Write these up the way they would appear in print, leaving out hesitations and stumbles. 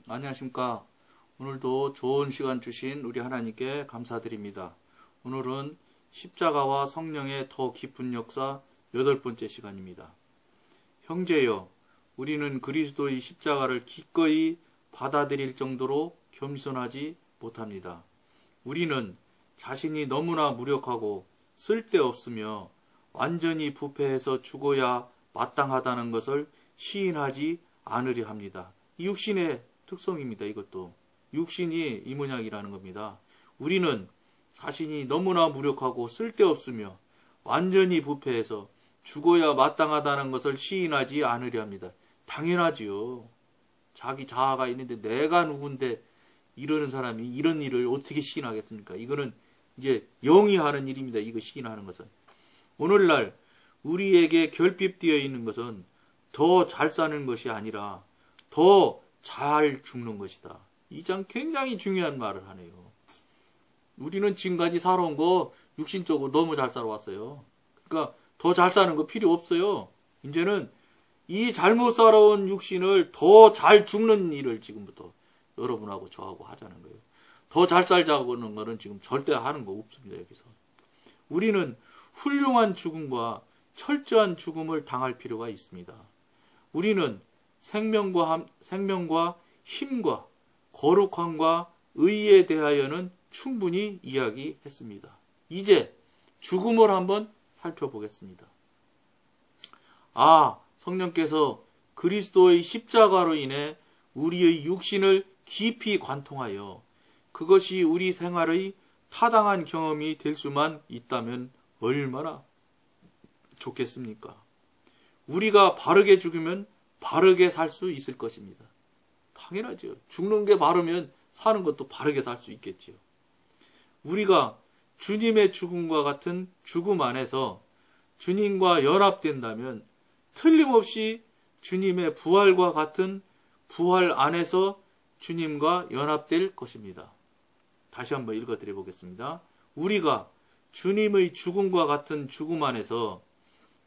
안녕하십니까. 오늘도 좋은 시간 주신 우리 하나님께 감사드립니다. 오늘은 십자가와 성령의 더 깊은 역사 8번째 시간입니다. 형제여, 우리는 그리스도의 십자가를 기꺼이 받아들일 정도로 겸손하지 못합니다. 우리는 자신이 너무나 무력하고 쓸데없으며 완전히 부패해서 죽어야 마땅하다는 것을 시인하지 않으려 합니다. 이 육신의 특성입니다. 이것도 육신이 이 모양이라는 겁니다. 우리는 자신이 너무나 무력하고 쓸데없으며 완전히 부패해서 죽어야 마땅하다는 것을 시인하지 않으려 합니다. 당연하지요. 자기 자아가 있는데 내가 누군데 이러는 사람이 이런 일을 어떻게 시인하겠습니까? 이거는 이제 영이 하는 일입니다. 이거 시인하는 것은. 오늘날 우리에게 결핍되어 있는 것은 더 잘 사는 것이 아니라 더 잘 죽는 것이다. 이 장 굉장히 중요한 말을 하네요. 우리는 지금까지 살아온 거 육신적으로 너무 잘 살아왔어요. 그러니까 더 잘 사는 거 필요 없어요. 이제는 이 잘못 살아온 육신을 더 잘 죽는 일을 지금부터 여러분하고 저하고 하자는 거예요. 더 잘 살자고 하는 거는 지금 절대 하는 거 없습니다. 여기서. 우리는 훌륭한 죽음과 철저한 죽음을 당할 필요가 있습니다. 우리는 생명과 힘과 거룩함과 의에 대하여는 충분히 이야기했습니다. 이제 죽음을 한번 살펴보겠습니다. 성령께서 그리스도의 십자가로 인해 우리의 육신을 깊이 관통하여 그것이 우리 생활의 타당한 경험이 될 수만 있다면 얼마나 좋겠습니까? 우리가 바르게 죽으면 바르게 살 수 있을 것입니다. 당연하죠. 죽는 게 바르면 사는 것도 바르게 살 수 있겠지요. 우리가 주님의 죽음과 같은 죽음 안에서 주님과 연합된다면 틀림없이 주님의 부활과 같은 부활 안에서 주님과 연합될 것입니다. 다시 한번 읽어드려 보겠습니다. 우리가 주님의 죽음과 같은 죽음 안에서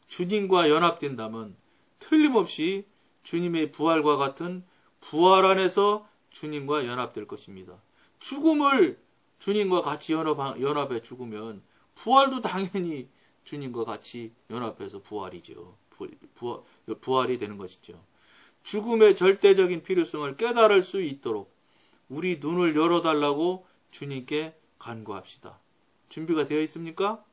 주님과 연합된다면 틀림없이 주님의 부활과 같은 부활 안에서 주님과 연합될 것입니다. 죽음을 주님과 같이 연합해 죽으면 부활도 당연히 주님과 같이 연합해서 부활이죠. 부활이 되는 것이죠. 죽음의 절대적인 필요성을 깨달을 수 있도록 우리 눈을 열어달라고 주님께 간구합시다. 준비가 되어 있습니까?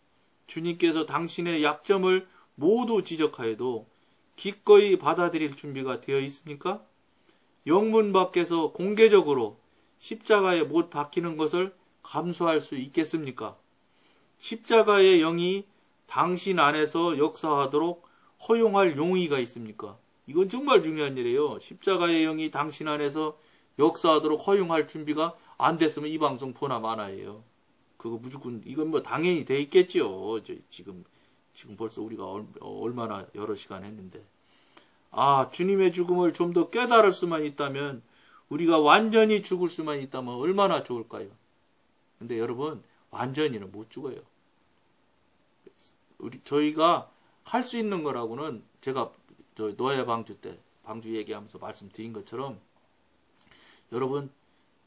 주님께서 당신의 약점을 모두 지적하여도 기꺼이 받아들일 준비가 되어 있습니까? 영문 밖에서 공개적으로 십자가에 못 박히는 것을 감수할 수 있겠습니까? 십자가의 영이 당신 안에서 역사하도록 허용할 용의가 있습니까? 이건 정말 중요한 일이에요. 십자가의 영이 당신 안에서 역사하도록 허용할 준비가 안 됐으면 이 방송 보나 마나예요. 그거 무조건 이건 뭐 당연히 돼 있겠죠. 지금 벌써 우리가 얼마나 여러 시간 했는데. 주님의 죽음을 좀 더 깨달을 수만 있다면, 우리가 완전히 죽을 수만 있다면 얼마나 좋을까요? 근데 여러분, 완전히는 못 죽어요. 저희가 할 수 있는 거라고는 제가 노예 방주 때, 방주 얘기하면서 말씀드린 것처럼, 여러분,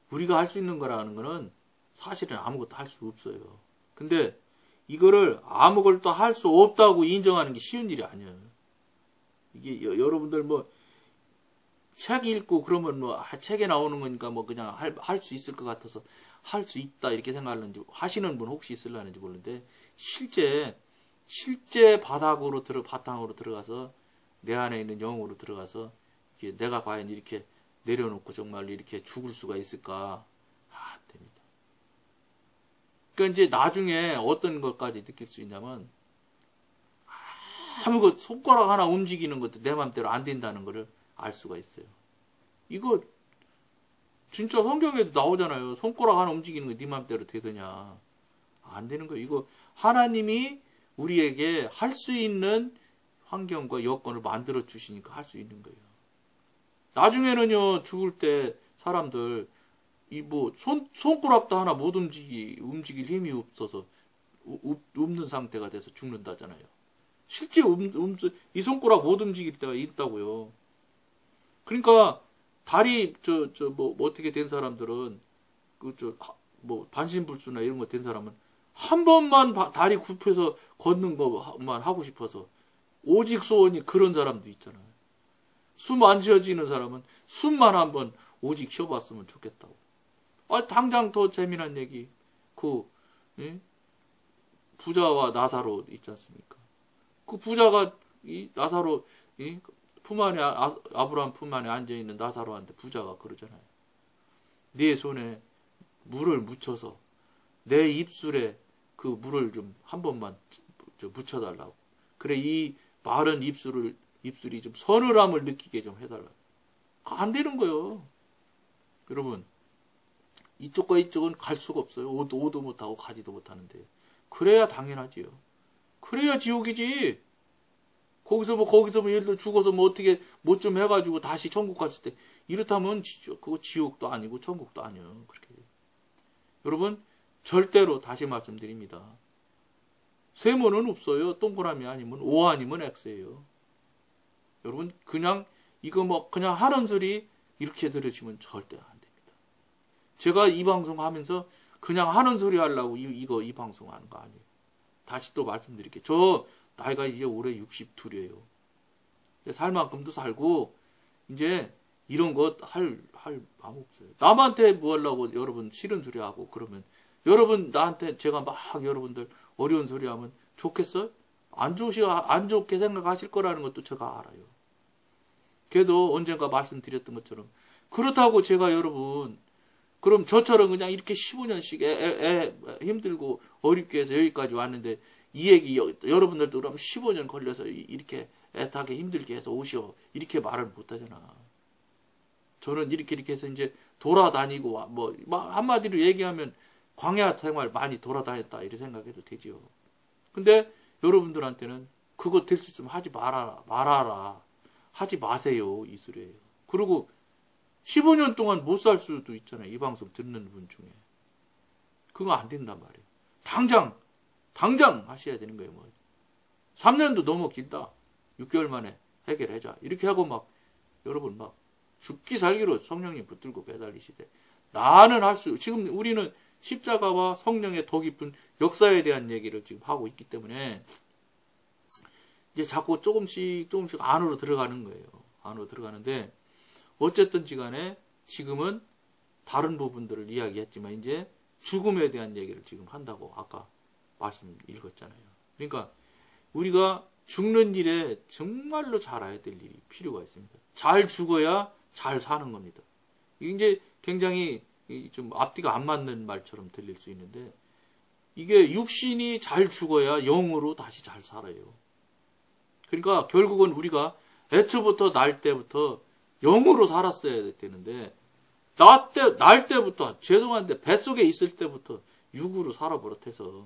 우리가 할 수 있는 거라는 거는 사실은 아무것도 할 수 없어요. 근데 이거를 아무것도 할 수 없다고 인정하는 게 쉬운 일이 아니에요. 이게 여러분들 책 읽고 그러면 책에 나오는 거니까 그냥 할 수 있을 것 같아서 할 수 있다 이렇게 생각하는지 하시는 분 혹시 있을라는지 모르는데 실제 바탕으로 들어가서 내 안에 있는 영으로 들어가서 내가 과연 이렇게 내려놓고 정말 이렇게 죽을 수가 있을까? 안 됩니다. 그러니까 이제 나중에 어떤 것까지 느낄 수 있냐면 아무것도 손가락 하나 움직이는 것도 내 맘대로 안 된다는 것을 알 수가 있어요. 이거 진짜 성경에도 나오잖아요. 손가락 하나 움직이는 거 네 맘대로 되더냐. 안 되는 거예요. 이거 하나님이 우리에게 할 수 있는 환경과 여건을 만들어 주시니까 할 수 있는 거예요. 나중에는요, 죽을 때 사람들 손가락도 하나 못 움직일 힘이 없어서 없는 상태가 돼서 죽는다잖아요. 실제 이 손가락 못 움직일 때가 있다고요. 그러니까 다리, 어떻게 된 사람들은, 반신불수나 이런 거 된 사람은, 한 번만 다리 굽혀서 걷는 것만 하고 싶어서, 오직 소원이 그런 사람도 있잖아요. 숨 안 쉬어지는 사람은 숨만 한번 오직 쉬어봤으면 좋겠다고. 당장 더 재미난 얘기, 부자와 나사로 있지 않습니까? 그 부자가, 나사로, 아브라함 품 안에 앉아있는 나사로한테 부자가 그러잖아요. 네 손에 물을 묻혀서 내 입술에 그 물을 좀 한 번만 묻혀달라고. 그래, 이 마른 입술이 좀 서늘함을 느끼게 좀 해달라고. 안 되는 거예요. 여러분, 이쪽과 이쪽은 갈 수가 없어요. 오도 못하고 가지도 못하는데. 그래야 당연하지요. 그래야 지옥이지. 거기서 예를 들어 죽어서 어떻게 못 좀 해가지고 다시 천국 갔을 때, 이렇다면 그거 지옥도 아니고 천국도 아니에요. 그렇게. 여러분, 절대로 다시 말씀드립니다. 세모는 없어요. 동그라미 아니면 O 아니면 X예요. 여러분, 그냥 그냥 하는 소리 이렇게 들으시면 절대 안 됩니다. 제가 이 방송 하면서 그냥 하는 소리 하려고 이 방송 하는 거 아니에요. 다시 또 말씀드릴게요. 저 나이가 이제 올해 62이에요. 살 만큼도 살고 이제 이런 거 할 마음 없어요. 남한테 뭐 하려고 여러분 싫은 소리 하고 그러면 여러분 나한테 제가 막 여러분들 어려운 소리 하면 좋겠어요? 안 좋게 생각하실 거라는 것도 제가 알아요. 그래도 언젠가 말씀드렸던 것처럼 그렇다고 제가 여러분 그럼 저처럼 그냥 이렇게 15년씩 힘들고 어렵게 해서 여기까지 왔는데 이 얘기 여러분들도 그럼 15년 걸려서 이렇게 애타게 힘들게 해서 오시오 이렇게 말을 못 하잖아. 저는 이렇게 해서 이제 돌아다니고 한마디로 얘기하면 광야 생활 많이 돌아다녔다 이렇게 생각해도 되지요. 근데 여러분들한테는 그거 될 수 있으면 하지 말아라. 하지 마세요. 이 소리예요. 그리고 15년 동안 못 살 수도 있잖아요. 이 방송 듣는 분 중에. 그거 안 된단 말이에요. 당장 하셔야 되는 거예요. 3년도 너무 길다. 6개월 만에 해결하자. 이렇게 하고 여러분 죽기 살기로 성령님 붙들고 매달리시되 나는 지금 우리는 십자가와 성령의 더 깊은 역사에 대한 얘기를 지금 하고 있기 때문에 이제 자꾸 조금씩 안으로 들어가는 거예요. 안으로 들어가는데 어쨌든 간에 지금은 다른 부분들을 이야기했지만 이제 죽음에 대한 얘기를 지금 한다고 아까 말씀 읽었잖아요. 그러니까 우리가 죽는 일에 정말로 잘 알아야 될 일이 필요가 있습니다. 잘 죽어야 잘 사는 겁니다. 이게 이제 굉장히 좀 앞뒤가 안 맞는 말처럼 들릴 수 있는데 이게 육신이 잘 죽어야 영으로 다시 잘 살아요. 그러니까 결국은 우리가 애초부터 날 때부터 영으로 살았어야 되는데 날 때부터 죄송한데 뱃속에 있을 때부터 육으로 살아버릇해서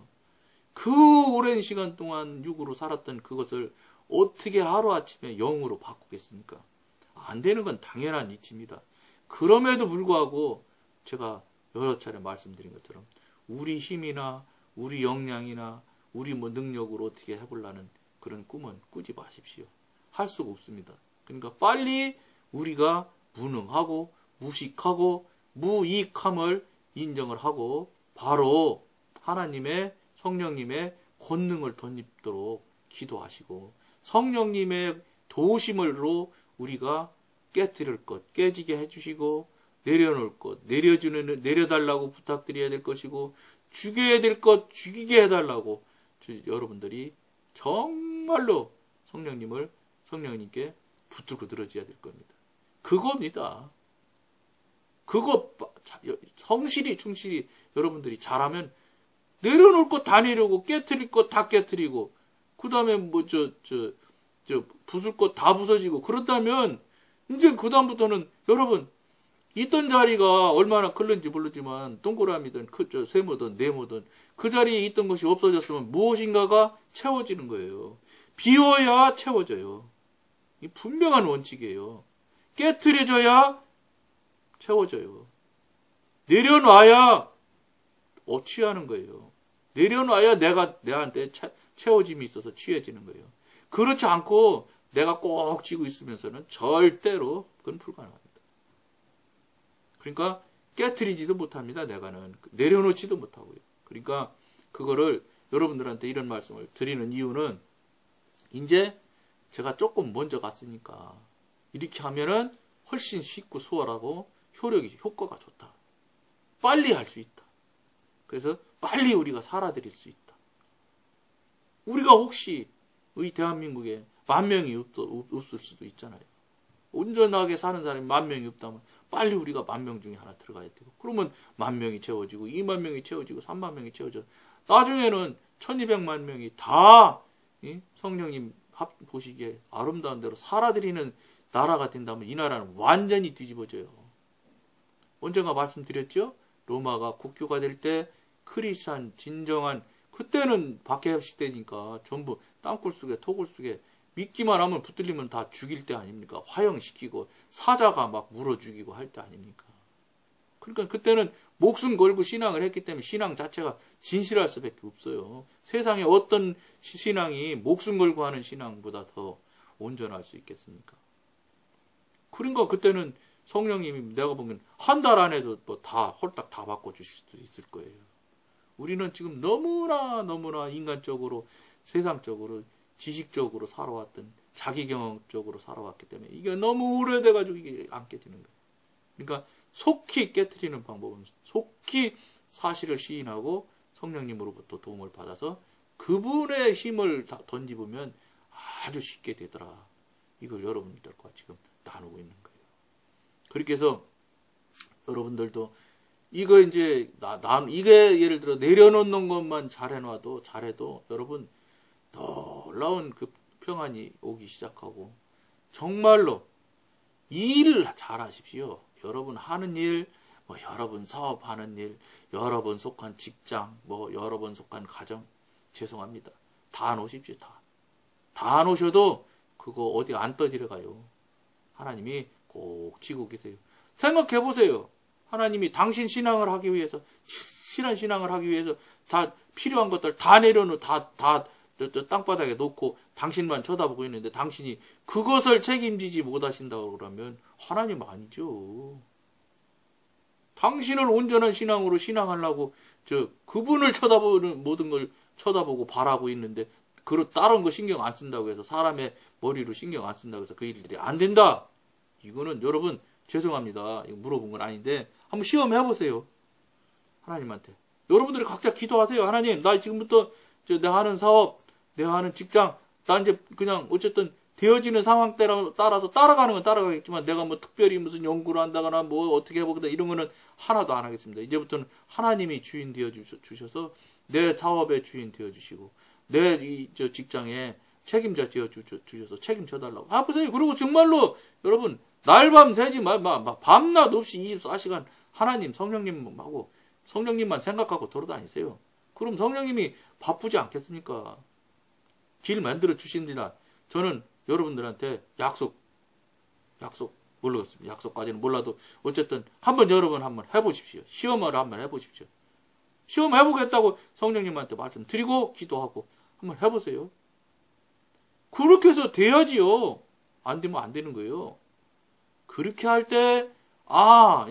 그 오랜 시간 동안 육으로 살았던 그것을 어떻게 하루아침에 영으로 바꾸겠습니까? 안 되는 건 당연한 이치입니다. 그럼에도 불구하고 제가 여러 차례 말씀드린 것처럼 우리 힘이나 우리 역량이나 우리 능력으로 어떻게 해보려는 그런 꿈은 꾸지 마십시오. 할 수가 없습니다. 그러니까 빨리 우리가 무능하고 무식하고 무익함을 인정을 하고 바로 하나님의 성령님의 권능을 덧입도록 기도하시고 성령님의 도우심으로 우리가 깨뜨릴 것 깨지게 해주시고 내려놓을 것 내려달라고 부탁드려야 될 것이고 죽여야 될 것 죽이게 해달라고 여러분들이 정말로 성령님께 붙들고 늘어져야 될 겁니다. 그겁니다. 그거 성실히 충실히 여러분들이 잘하면 내려놓을 것 다 내려오고 깨트릴 것 다 깨트리고 그 다음에 부술 것 다 부서지고 그렇다면 이제 그 다음부터는 여러분 있던 자리가 얼마나 클는지 모르지만 동그라미든 세모든 네모든 그 자리에 있던 것이 없어졌으면 무엇인가가 채워지는 거예요. 비워야 채워져요. 이 분명한 원칙이에요. 깨트려져야 채워져요. 내려놔야 취하는 거예요. 내려놔야 내한테 채워짐이 있어서 취해지는 거예요. 그렇지 않고 내가 꼭 쥐고 있으면서는 절대로 그건 불가능합니다. 그러니까 깨트리지도 못합니다. 내가는 내려놓지도 못하고요. 그러니까 그거를 여러분들한테 이런 말씀을 드리는 이유는 이제 제가 조금 먼저 갔으니까 이렇게 하면은 훨씬 쉽고 수월하고 효과가 좋다. 빨리 할 수 있다. 그래서 빨리 우리가 살아드릴 수 있다. 우리가 혹시 이 대한민국에 10,000명이 없을 수도 있잖아요. 온전하게 사는 사람이 10,000명이 없다면 빨리 우리가 10,000명 중에 하나 들어가야 되고, 그러면 10,000명이 채워지고 20,000명이 채워지고 30,000명이 채워져. 나중에는 1200만 명이 다 성령님 보시기에 아름다운 대로 살아드리는 나라가 된다면 이 나라는 완전히 뒤집어져요. 언젠가 말씀드렸죠? 로마가 국교가 될 때 크리스찬 진정한, 그때는 박해합 시대니까 전부 땅굴 속에 토굴 속에 믿기만 하면 붙들리면 다 죽일 때 아닙니까? 화형시키고 사자가 막 물어 죽이고 할 때 아닙니까? 그러니까 그때는 목숨 걸고 신앙을 했기 때문에 신앙 자체가 진실할 수밖에 없어요. 세상에 어떤 신앙이 목숨 걸고 하는 신앙보다 더 온전할 수 있겠습니까? 그러니까 그때는 성령님이 내가 보면 한 달 안에도 뭐 다 홀딱 다 바꿔주실 수도 있을 거예요. 우리는 지금 너무나 인간적으로, 세상적으로, 지식적으로 살아왔던, 자기 경험적으로 살아왔기 때문에 이게 너무 우려돼가지고 이게 안 깨지는 거예요. 그러니까 속히 깨트리는 방법은 속히 사실을 시인하고 성령님으로부터 도움을 받아서 그분의 힘을 던지보면 아주 쉽게 되더라. 이걸 여러분들과 지금 나누고 있는 거예요. 그렇게 해서 여러분들도 이거 이제 이게 예를 들어 내려놓는 것만 잘해도 여러분 놀라운 그 평안이 오기 시작하고 정말로 일을 잘하십시오. 여러분 하는 일, 뭐 여러분 사업하는 일, 여러분 속한 직장, 뭐 여러분 속한 가정, 죄송합니다. 다 놓으십시오. 다 놓으셔도 그거 어디 안 떠들어가요. 하나님이 꼭 지고 계세요. 생각해 보세요. 하나님이 당신 신앙을 하기 위해서, 실한 신앙을 하기 위해서 다 필요한 것들 다 내려놓고 다 땅바닥에 놓고 당신만 쳐다보고 있는데 당신이 그것을 책임지지 못하신다고 그러면 하나님 아니죠. 당신을 온전한 신앙으로 신앙하려고 그분을 쳐다보는 모든 걸 쳐다보고 바라고 있는데 다른 거 신경 안 쓴다고 해서 사람의 머리로 신경 안 쓴다고 해서 그 일들이 안 된다. 이거는 여러분 죄송합니다. 이거 물어본 건 아닌데 한번 시험해 보세요. 하나님한테. 여러분들이 각자 기도하세요. 하나님, 나 지금부터 내가 하는 사업, 내가 하는 직장, 나 이제 그냥 어쨌든 되어지는 상황 따라서 따라가는 건 따라가겠지만 내가 뭐 특별히 무슨 연구를 한다거나 뭐 어떻게 해보겠다 이런 거는 하나도 안 하겠습니다. 이제부터는 하나님이 주인 되어 주셔서 내 사업의 주인 되어 주시고 내 직장에 책임자 되어 주셔서 책임져 달라고. 보세요. 그리고 정말로 여러분 날밤 새지 밤낮 없이 24시간 하나님 성령님하고 성령님만 생각하고 돌아다니세요. 그럼 성령님이 바쁘지 않겠습니까? 길 만들어 주신디나 저는 여러분들한테 약속 모르겠습니다. 약속까지는 몰라도 어쨌든 여러 번 한번 해보십시오. 시험을 한번 해보십시오. 시험 해보겠다고 성령님한테 말씀드리고 기도하고 한번 해보세요. 그렇게 해서 돼야지요. 안 되면 안 되는 거예요. 그렇게 할 때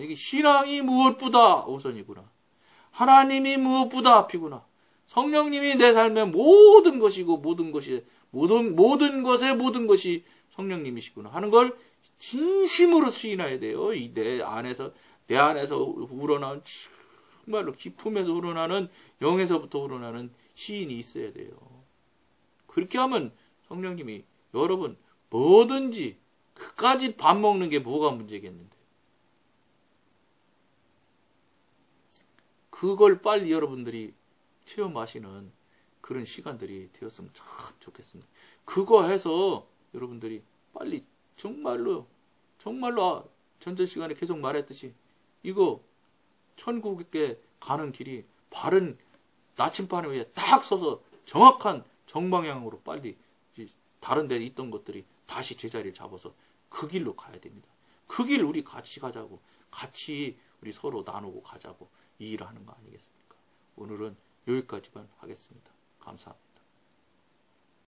이게 신앙이 무엇보다 우선이구나. 하나님이 무엇보다 앞이구나. 성령님이 내 삶의 모든 것이고 모든 것의 모든 것이 성령님이시구나 하는 걸 진심으로 수인해야 돼요. 내 안에서 우러나온 정말로 기품에서 우러나는 영에서부터 우러나는 시인이 있어야 돼요. 그렇게 하면 성령님이 여러분 뭐든지 그까지 밥 먹는 게 뭐가 문제겠는데. 그걸 빨리 여러분들이 체험하시는 그런 시간들이 되었으면 참 좋겠습니다. 그거 해서 여러분들이 빨리 정말로 전전 시간에 계속 말했듯이 이거 천국에 가는 길이 바른 나침반 위에 딱 서서 정확한 정방향으로 빨리 다른 데 있던 것들이 다시 제자리를 잡아서 그 길로 가야 됩니다. 그 길 우리 같이 가자고, 같이 우리 서로 나누고 가자고 이 일을 하는 거 아니겠습니까? 오늘은 여기까지만 하겠습니다. 감사합니다.